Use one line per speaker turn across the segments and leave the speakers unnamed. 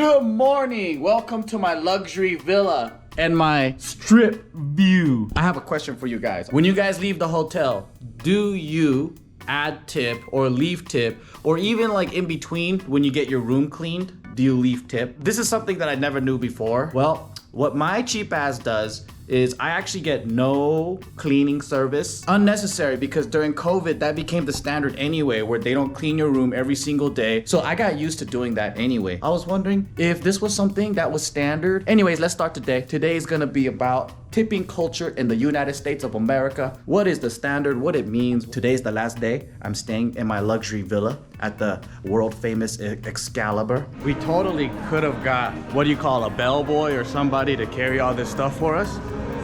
Good morning. Welcome to my luxury villa and my strip view. I have a question for you guys. When you guys leave the hotel, do you add tip or leave tip, or even like in between when you get your room cleaned, do you leave tip? This is something that I never knew before. Well, what my cheap ass does is I actually get no cleaning service. Unnecessary, because during COVID, that became the standard anyway, where they don't clean your room every single day. So I got used to doing that anyway. I was wondering if this was something that was standard. Anyways, let's start today. Today is gonna be about tipping culture in the United States of America. What is the standard, what it means. Today's the last day. I'm staying in my luxury villa at the world famous Excalibur. We totally could have got, what do you call, a bellboy or somebody to carry all this stuff for us.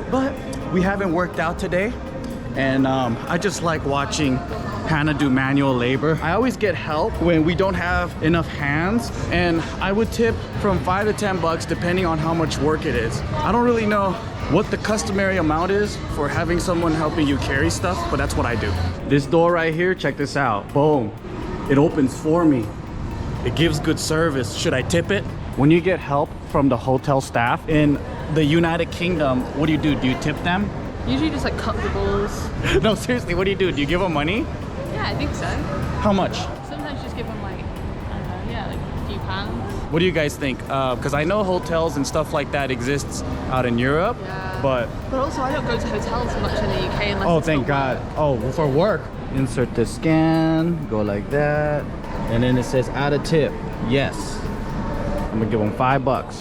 But we haven't worked out today, and I just like watching Hannah do manual labor. I always get help when we don't have enough hands, and I would tip from $5 to $10 depending on how much work it is. I don't really know what the customary amount is for having someone helping you carry stuff, but that's what I do. This door right here, check this out. Boom, it opens for me. It gives good service. Should I tip it? When you get help from the hotel staff in the United Kingdom, what do? Do you tip them?
Usually just like comfortables.
No, seriously, what do you do? Do you give them money?
Yeah, I think so.
How much?
Sometimes just give them like, I don't know, yeah, like a few pounds.
What do you guys think? Because I know hotels and stuff like that exists out in Europe,
Yeah.
But
also I don't go to hotels much in the UK unless
oh,
it's
thank
for
God.
work.
Oh, for work. Insert the scan, go like that. And then it says add a tip. Yes. I'm gonna give them $5.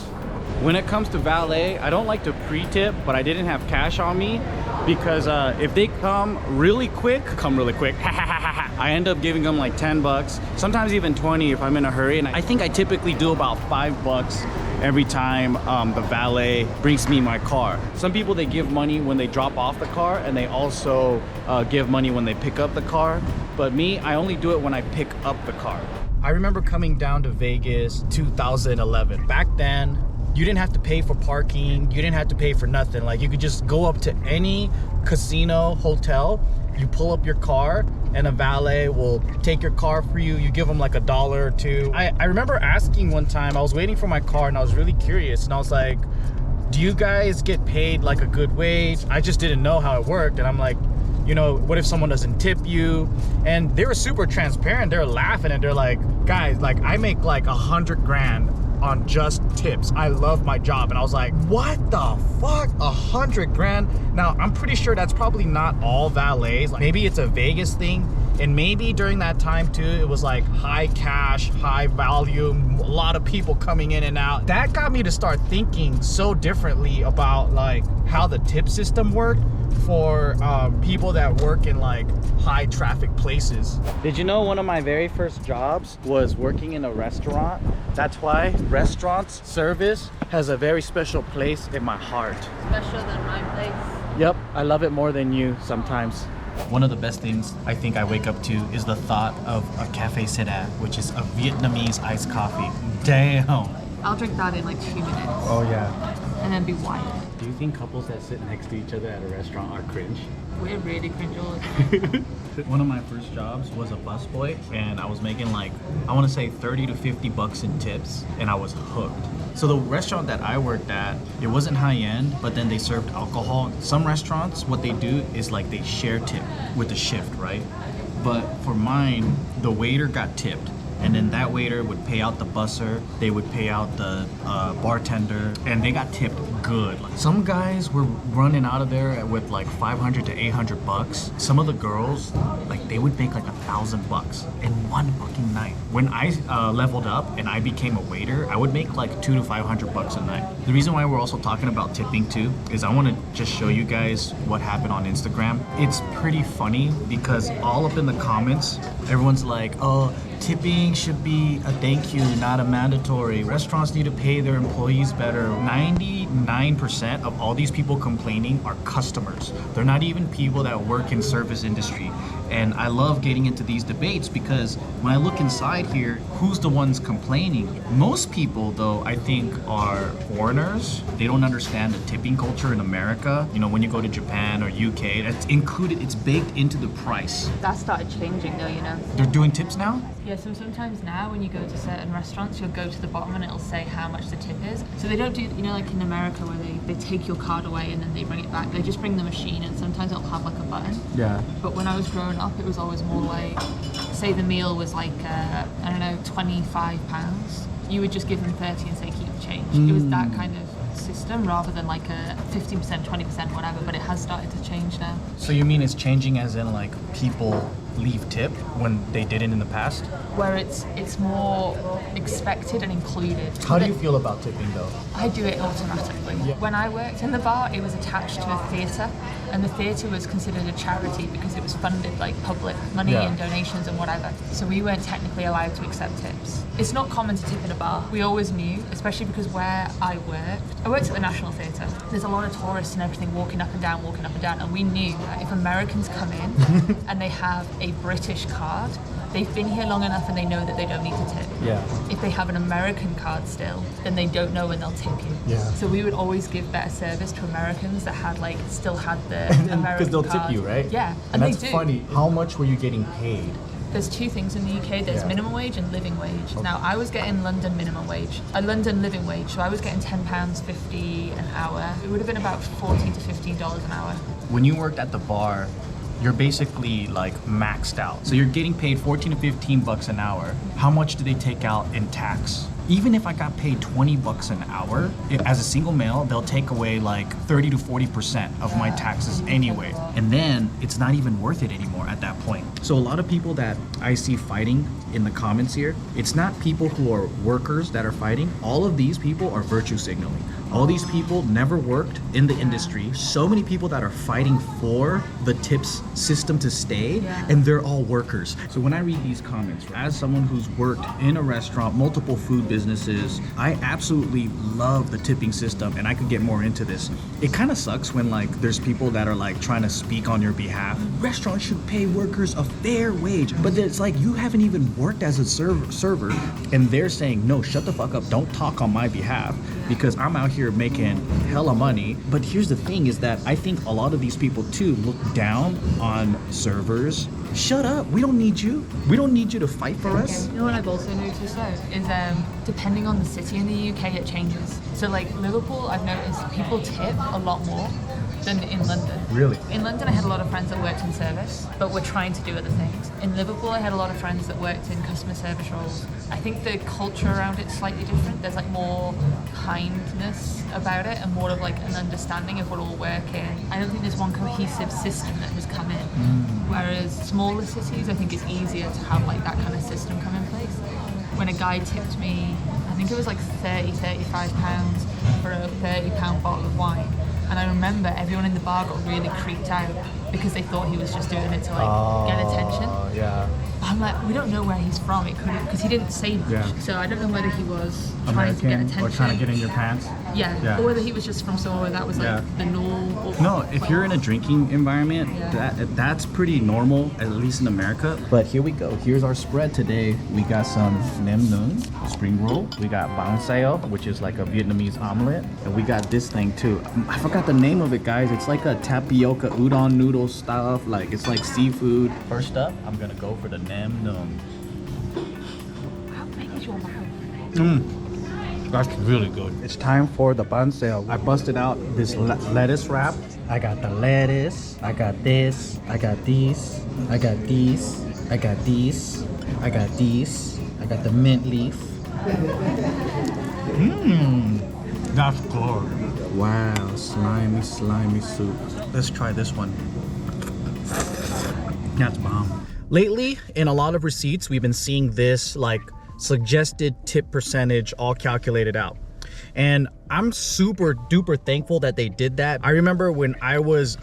When it comes to valet, I don't like to pre-tip, but I didn't have cash on me because if they come really quick, I end up giving them like $10, sometimes even 20 if I'm in a hurry. And I think I typically do about $5 every time the valet brings me my car. Some people, they give money when they drop off the car, and they also give money when they pick up the car. But me, I only do it when I pick up the car. I remember coming down to Vegas 2011. Back then, you didn't have to pay for parking. You didn't have to pay for nothing. Like, you could just go up to any casino, hotel, you pull up your car, and a valet will take your car for you. You give them like $1 or $2. I remember asking one time, I was waiting for my car and I was really curious, and I was like, do you guys get paid like a good wage? I just didn't know how it worked. And I'm like, you know, what if someone doesn't tip you? And they were super transparent. They're laughing and they're like, guys, like, I make like 100 grand on just tips. I love my job. And I was like, what the fuck? 100 grand? Now, I'm pretty sure that's probably not all valets. Like, maybe it's a Vegas thing. And maybe during that time too, it was like high cash, high volume, a lot of people coming in and out. That got me to start thinking so differently about like how the tip system worked for people that work in like high traffic places. Did you know one of my very first jobs was working in a restaurant? That's why restaurants service has a very special place in my heart.
Special than my place.
Yep, I love it more than you sometimes. One of the best things I think I wake up to is the thought of a cafe sedan, which is a Vietnamese iced coffee. Damn.
I'll drink that in like 2 minutes.
Oh yeah.
And then be wild.
Do you think couples that sit next to each other at a restaurant are cringe?
We're really cringe all the time.
One of my first jobs was a busboy, and I was making like, I want to say $30 to $50 in tips, and I was hooked. So the restaurant that I worked at, it wasn't high end, but then they served alcohol. Some restaurants, what they do is like they share tip with the shift, right? But for mine, the waiter got tipped. And then that waiter would pay out the busser, they would pay out the bartender, and they got tipped good. Like, some guys were running out of there with like 500 to 800 bucks. Some of the girls, like, they would make like $1,000 in one fucking night. When I leveled up and I became a waiter, I would make like 200 to 500 bucks a night. The reason why we're also talking about tipping too is I want to just show you guys what happened on Instagram. It's pretty funny because all up in the comments, everyone's like, oh, tipping should be a thank you, not a mandatory. Restaurants need to pay their employees better. 99% of all these people complaining are customers. They're not even people that work in service industry. And I love getting into these debates because when I look inside here, who's the ones complaining? Most people, though, I think are foreigners. They don't understand the tipping culture in America. You know, when you go to Japan or UK, it's included, it's baked into the price.
That started changing though, you know.
They're doing tips now?
Yeah, so sometimes now when you go to certain restaurants, you'll go to the bottom and it'll say how much the tip is. So they don't do, you know, like in America where they take your card away and then they bring it back. They just bring the machine, and sometimes it'll have like a button.
Yeah.
But when I was growing up, it was always more like, say the meal was like, I don't know, £25. You would just give them 30 and say keep the change. It was that kind of system rather than like a 15%, 20%, whatever, but it has started to change now.
So you mean it's changing as in like people leave tip when they didn't in the past?
Where it's more expected and included.
How do you feel about tipping though?
I do it automatically.
Yeah.
When I worked in the bar, it was attached to a theatre, and the theatre was considered a charity because it was funded like public money
Yeah.
and donations and whatever. So we weren't technically allowed to accept tips. It's not common to tip in a bar. We always knew, especially because where I worked at the National Theatre. There's a lot of tourists and everything walking up and down, and we knew that if Americans come in and they have a British card, they've been here long enough and they know that they don't need to tip.
Yeah.
If they have an American card still, then they don't know when they'll tip you.
Yeah.
So we would always give better service to Americans that still had the American
Because they'll
card.
tip you, right?
Yeah,
And
they
that's
do.
funny. How much were you getting paid?
There's two things in the UK. There's
Yeah.
minimum wage and living wage. Now, I was getting London minimum wage, a London living wage, so I was getting £10.50 an hour. It would have been about $14 to $15 an hour.
When you worked at the bar, you're basically like maxed out. So you're getting paid 14 to 15 bucks an hour. How much do they take out in tax? Even if I got paid 20 bucks an hour, as a single male, they'll take away like 30 to 40% of my taxes anyway. And then it's not even worth it anymore at that point. So a lot of people that I see fighting in the comments here, it's not people who are workers that are fighting. All of these people are virtue signaling. All these people never worked in the industry. So many people that are fighting for the tips system to stay, and they're all workers. So when I read these comments, as someone who's worked in a restaurant, multiple food businesses, I absolutely love the tipping system, and I could get more into this. It kind of sucks when like there's people that are like trying to speak on your behalf. Restaurants should pay workers a fair wage, but it's like you haven't even worked as a server, and they're saying, no, shut the fuck up, don't talk on my behalf, because I'm out here making hella money. But here's the thing is that I think a lot of these people too look down on servers. Shut up, we don't need you. We don't need you to fight for us.
You know what I've also noticed though is depending on the city in the UK, it changes. So like Liverpool, I've noticed people tip a lot more than in London.
Really?
In London, I had a lot of friends that worked in service, but were trying to do other things. In Liverpool, I had a lot of friends that worked in customer service roles. I think the culture around it's slightly different. There's like more kindness about it and more of like an understanding if we're all working. I don't think there's one cohesive system that has come in. Whereas smaller cities, I think it's easier to have like that kind of system come in place. When a guy tipped me, I think it was like £35 for a £30 bottle of wine. And I remember everyone in the bar got really creeped out because they thought he was just doing it to like get attention.
Yeah.
I'm like, we don't know where he's from. It could because he didn't say much.
Yeah.
So I don't know whether he was trying to get attention
or trying to get in your pants.
Yeah. Or whether he was just from somewhere where that was like the norm. Or,
No, if you're in a drinking environment, that's pretty normal, at least in America. But here we go. Here's our spread today. We got some nem noon, spring roll. We got bang sao, which is like a Vietnamese omelet. And we got this thing too. I forgot the name of it, guys. It's like a tapioca udon noodle stuff. Like it's like seafood. First up, I'm gonna go for the nem noon.
How big is your mouth?
That's really good. It's time for the banh sao. I busted out this lettuce wrap. I got the lettuce. I got this. I got these. I got these. I got these. I got these. I got the mint leaf. That's good. Wow, slimy soup. Let's try this one. That's bomb. Lately, in a lot of receipts, we've been seeing this like suggested tip percentage all calculated out. And I'm super duper thankful that they did that. I remember when I was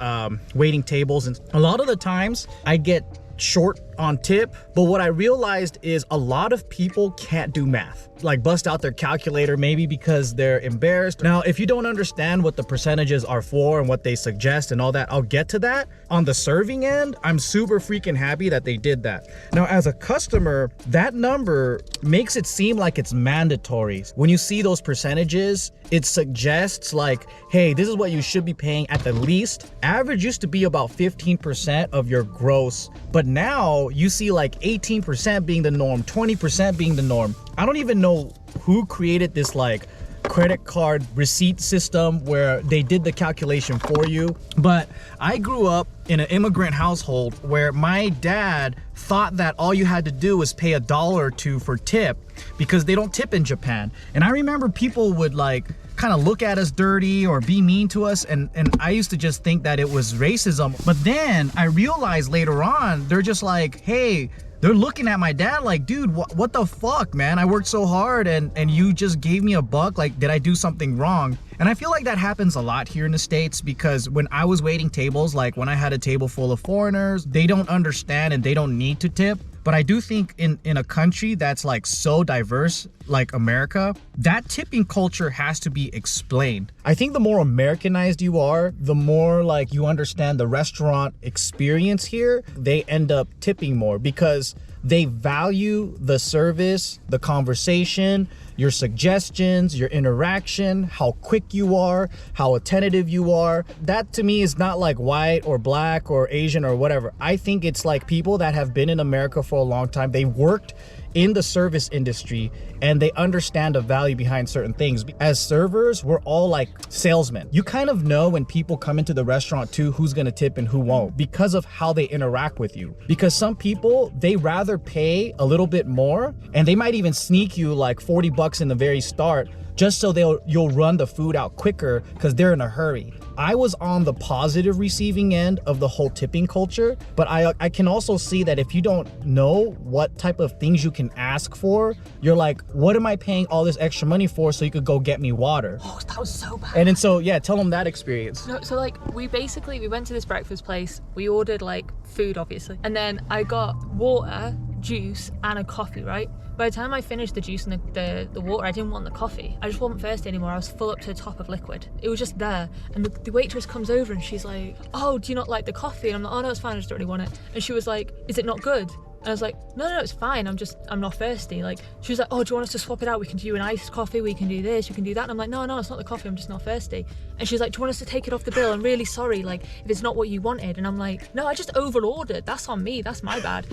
waiting tables, and a lot of the times I get short on tip, but what I realized is a lot of people can't do math, like bust out their calculator maybe because they're embarrassed. Now, if you don't understand what the percentages are for and what they suggest and all that, I'll get to that. On the serving end, I'm super freaking happy that they did that. Now, as a customer, that number makes it seem like it's mandatory. When you see those percentages, it suggests like, hey, this is what you should be paying at the least. Average used to be about 15% of your gross, but now now you see like 18% being the norm, 20% being the norm. I don't even know who created this like credit card receipt system where they did the calculation for you. But I grew up in an immigrant household where my dad thought that all you had to do was pay $1 or $2 for tip, because they don't tip in Japan. And I remember people would like kind of look at us dirty or be mean to us, and I used to just think that it was racism. But then I realized later on, they're just like, hey, they're looking at my dad like, dude, what the fuck, man? I worked so hard and you just gave me $1. Like, did I do something wrong? And I feel like that happens a lot here in the States, because when I was waiting tables, like when I had a table full of foreigners, they don't understand and they don't need to tip. But I do think in a country that's like so diverse, like America, that tipping culture has to be explained. I think the more Americanized you are, the more like you understand the restaurant experience here, they end up tipping more because they value the service, the conversation, your suggestions, your interaction, how quick you are, how attentive you are. That to me is not like white or black or Asian or whatever. I think it's like people that have been in America for a long time. They worked in the service industry and they understand the value behind certain things. As servers, we're all like salesmen. You kind of know when people come into the restaurant too, who's gonna tip and who won't, because of how they interact with you. Because some people, they rather pay a little bit more, and they might even sneak you like $40 in the very start, just so you'll run the food out quicker because they're in a hurry. I was on the positive receiving end of the whole tipping culture, but I can also see that if you don't know what type of things you can ask for, you're like, what am I paying all this extra money for so you could go get me water?
Oh, that was so bad.
And then so, yeah, tell them that experience.
No, so like we went to this breakfast place, we ordered like food obviously, and then I got water, juice and a coffee, right? By the time I finished the juice and the water, I didn't want the coffee. I just wasn't thirsty anymore. I was full up to the top of liquid. It was just there. And the waitress comes over and she's like, oh, do you not like the coffee? And I'm like, oh no, it's fine, I just don't really want it. And she was like, is it not good? And I was like, no, it's fine. I'm not thirsty. Like, she was like, oh, do you want us to swap it out? We can do an iced coffee. We can do this. We can do that. And I'm like, no, it's not the coffee. I'm just not thirsty. And she's like, do you want us to take it off the bill? I'm really sorry. Like, if it's not what you wanted. And I'm like, no, I just over-ordered. That's on me. That's my bad.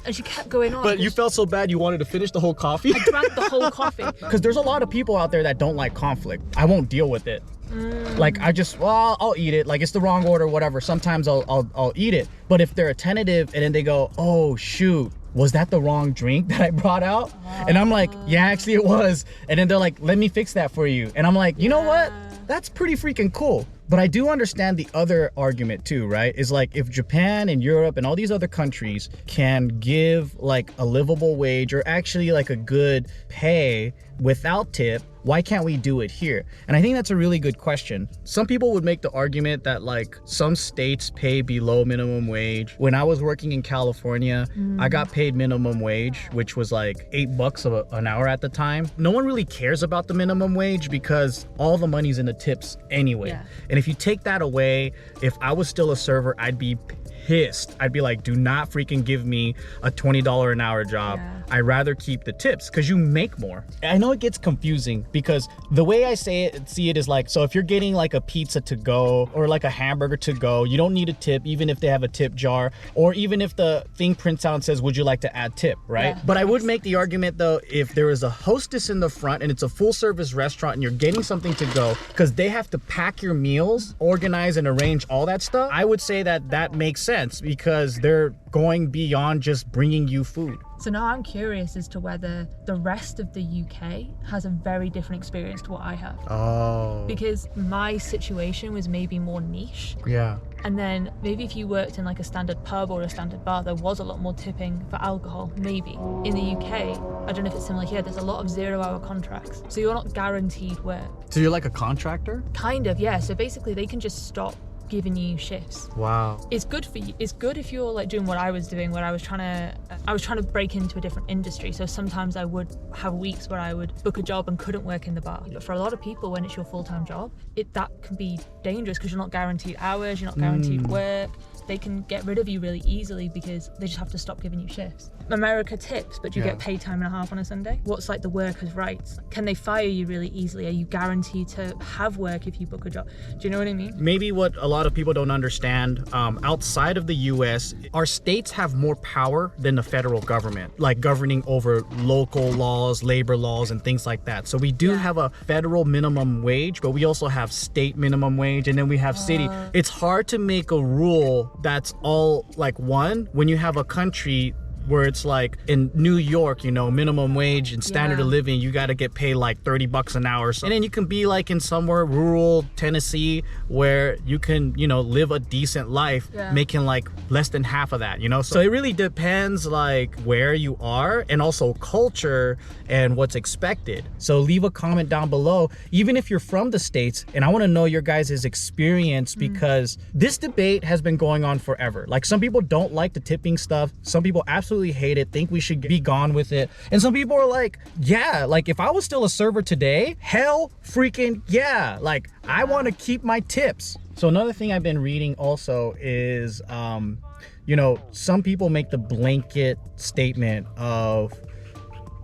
And she kept going on.
But you felt so bad you wanted to finish the whole coffee?
I drank the whole coffee.
Because there's a lot of people out there that don't like conflict. I won't deal with it. Like I'll eat it. Like it's the wrong order, whatever. Sometimes I'll eat it. But if they're attentive and then they go, oh shoot, was that the wrong drink that I brought out? And I'm like, yeah, actually it was. And then they're like, let me fix that for you. And I'm like, you know what? That's pretty freaking cool. But I do understand the other argument too, right? Is like if Japan and Europe and all these other countries can give like a livable wage or actually like a good pay without tip, why can't we do it here? And I think that's a really good question. Some people would make the argument that like some states pay below minimum wage. When I was working in California, I got paid minimum wage, which was like $8 an hour at the time. No one really cares about the minimum wage because all the money's in the tips anyway.
Yeah.
And if you take that away, if I was still a server, I'd be pissed. I'd be like, do not freaking give me a $20 an hour job.
Yeah.
I'd rather keep the tips because you make more. I know it gets confusing because the way I see it is like, so if you're getting like a pizza to go or like a hamburger to go, you don't need a tip even if they have a tip jar, or even if the thing prints out and says, would you like to add tip, right?
Yeah.
But I would make the argument though, if there is a hostess in the front and it's a full service restaurant and you're getting something to go because they have to pack your meals, organize and arrange all that stuff, I would say that makes sense because they're going beyond just bringing you food.
So now I'm curious as to whether the rest of the UK has a very different experience to what I have.
Oh.
Because my situation was maybe more niche.
Yeah.
And then maybe if you worked in like a standard pub or a standard bar, there was a lot more tipping for alcohol, maybe. In the UK, I don't know if it's similar here, there's a lot of 0-hour contracts. So you're not guaranteed work.
So you're like a contractor?
Kind of, yeah. So basically they can just stop giving you shifts.
Wow.
It's good for you. It's good if you're like doing what I was doing, where I was trying to I was trying to break into a different industry, so sometimes I would have weeks where I would book a job and couldn't work in the bar. But for a lot of people, when it's your full-time job, that can be dangerous because you're not guaranteed hours, you're not guaranteed work. They can get rid of you really easily because they just have to stop giving you shifts. America tips, but do you get paid time and a half on a Sunday? What's like the workers' rights? Can they fire you really easily? Are you guaranteed to have work if you book a job? Do you know what I mean?
Maybe what a lot of people don't understand, outside of the US, our states have more power than the federal government, like governing over local laws, labor laws, and things like that. So we do have a federal minimum wage, but we also have state minimum wage, and then we have city. It's hard to make a rule that's all like one when you have a country where it's like in New York, you know, minimum wage and standard of living, you got to get paid like $30 an hour. And then you can be like in somewhere rural Tennessee where you can, you know, live a decent life making like less than half of that, you know? So it really depends like where you are and also culture and what's expected. So leave a comment down below, even if you're from the States, and I want to know your guys' experience because this debate has been going on forever. Like some people don't like the tipping stuff. Some people absolutely hate it, think we should be gone with it. And some people are like, yeah, like if I was still a server today, hell freaking yeah, like I want to keep my tips. So another thing I've been reading also is, you know, some people make the blanket statement of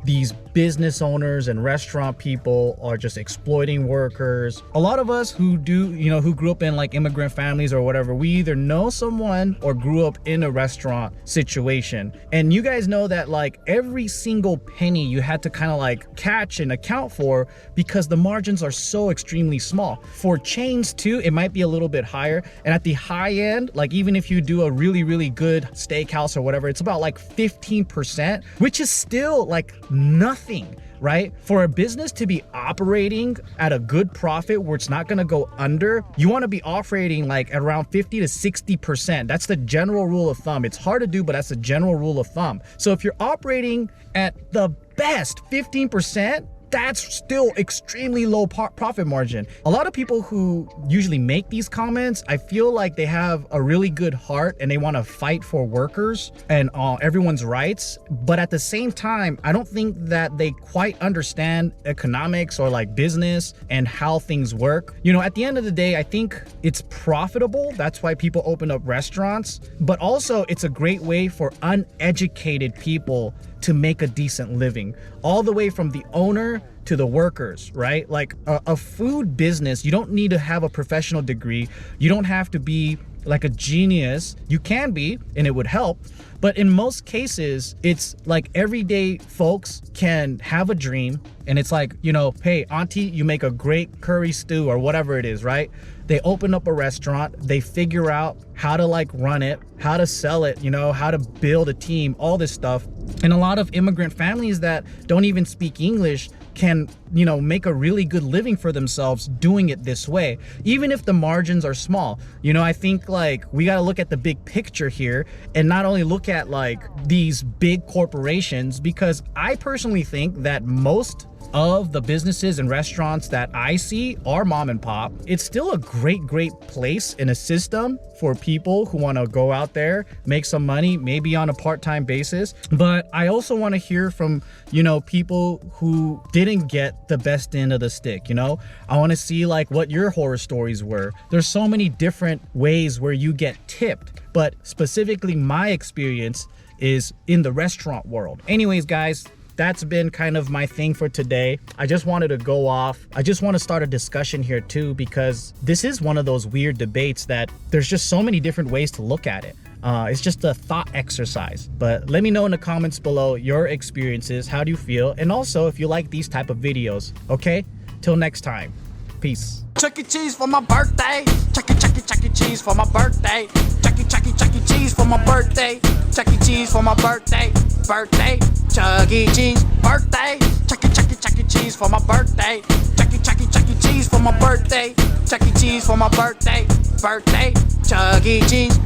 these business owners and restaurant people are just exploiting workers. A lot of us who do, you know, who grew up in like immigrant families or whatever, we either know someone or grew up in a restaurant situation. And you guys know that like every single penny you had to kind of like catch and account for because the margins are so extremely small. For chains too, it might be a little bit higher. And at the high end, like even if you do a really, really good steakhouse or whatever, it's about like 15%, which is still like nothing, right? For a business to be operating at a good profit where it's not going to go under, you want to be operating like at around 50 to 60%. That's the general rule of thumb. It's hard to do, but that's the general rule of thumb. So if you're operating at the best 15%, that's still extremely low profit margin. A lot of people who usually make these comments, I feel like they have a really good heart and they want to fight for workers and everyone's rights. But at the same time, I don't think that they quite understand economics or like business and how things work. You know, at the end of the day, I think it's profitable. That's why people open up restaurants. But also it's a great way for uneducated people to make a decent living, all the way from the owner to the workers, right? Like a food business, you don't need to have a professional degree. You don't have to be like a genius. You can be, and it would help. But in most cases, it's like everyday folks can have a dream. And it's like, you know, hey, auntie, you make a great curry stew or whatever it is, right? They open up a restaurant, they figure out how to like run it, how to sell it, you know, how to build a team, all this stuff. And a lot of immigrant families that don't even speak English can, you know, make a really good living for themselves doing it this way, even if the margins are small. You know, I think like we got to look at the big picture here and not only look at like these big corporations, because I personally think that most of the businesses and restaurants that I see are mom and pop. It's still a great place in a system for people who want to go out there, make some money, maybe on a part-time basis. But I also want to hear from, you know, people who didn't get the best end of the stick, you know? I want to see like what your horror stories were. There's so many different ways where you get tipped, but specifically my experience is in the restaurant world. Anyways, guys, that's been kind of my thing for today. I just wanted to go off. I just want to start a discussion here too, because this is one of those weird debates that there's just so many different ways to look at it. It's just a thought exercise. But let me know in the comments below your experiences. How do you feel? And also if you like these type of videos. Okay? Till next time. Peace.
Chuck E. Cheese for my birthday. Chuck E. Cheese for my birthday. Chuck E. Cheese for my birthday. Chuck E. Cheese for my birthday. Birthday. Chuck E. Cheese birthday. Chuck E. Cheese for my birthday. Chuck E. Cheese for my birthday. Chuck E. Cheese for my birthday. Birthday. Chuck E. Cheese.